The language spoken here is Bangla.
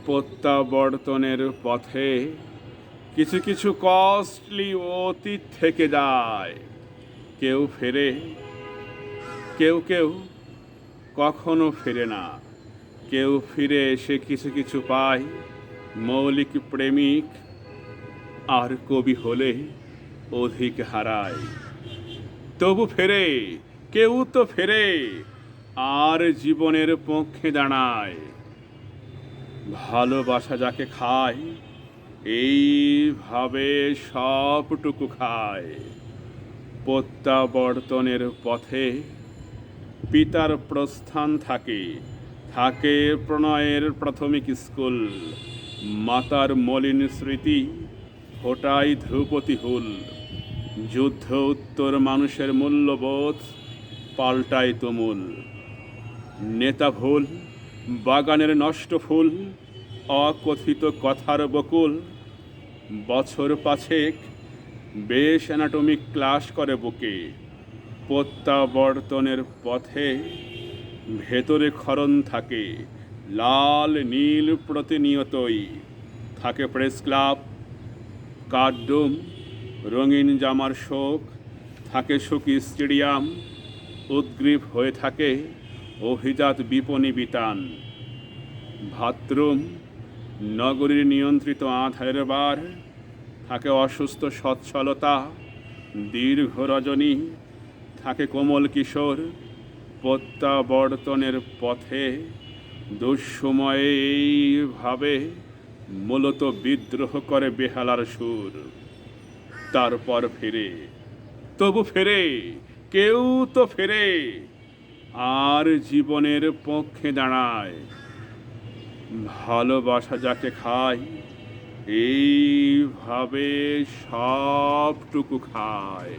প্রত্যাবর্তনের পথে কিছু কিছু কস্টলি অতীত থেকে যায়। কেউ ফেরে, কেউ কেউ কখনো ফেরে না। কেউ ফিরে এসে কিছু কিছু পায়, মৌলিক প্রেমিক আর কবি হলে অধিক হারায়। তবু ফেরে, কেউ তো ফেরে, আর জীবনের পক্ষে দাঁড়ায়। ভালোবাসা যাকে খায়, এইভাবে সবটুকু খায়। প্রত্যাবর্তনের পথে পিতার প্রস্থান থাকে, থাকে প্রণয়ের প্রাথমিক স্কুল। মাতার মলিন স্মৃতি ফোটায় ধ্রুপদী হুল। যুদ্ধ উত্তর মানুষের মূল্যবোধ পাল্টায় তুমুল। নেতা ভুল, বাগানের নষ্ট ফুল, অকথিত কথার বকুল। বছর পাছেক বেশ অ্যানাটমিক ক্লাস করে বুকে। প্রত্যাবর্তনের পথে ভেতরে ক্ষরণ থাকে, লাল নীল প্রতিনিয়তই। থাকে প্রেস ক্লাব, কার্ডরুম, রঙিন জামার শোক। থাকে সুখী স্টেডিয়াম, উদ্গ্রীব হয়ে থাকে অভিজাত বিপণী বিতান। বাথরুম, নগরীর নিয়ন্ত্রিত আধারের বার। থাকে অসুস্থ সচ্ছলতা, দীর্ঘ রজনী। থাকে কোমল কিশোর। প্রত্যাবর্তনের পথে দুঃসময়ে এইভাবে মূলত বিদ্রোহ করে বেহালার সুর। তারপর ফিরে, তবু ফেরে, কেউ তো ফেরে, আর জীবনের পক্ষে দাঁড়ায়। ভালোবাসা যাকে খায়, এইভাবে সবটুকু খায়।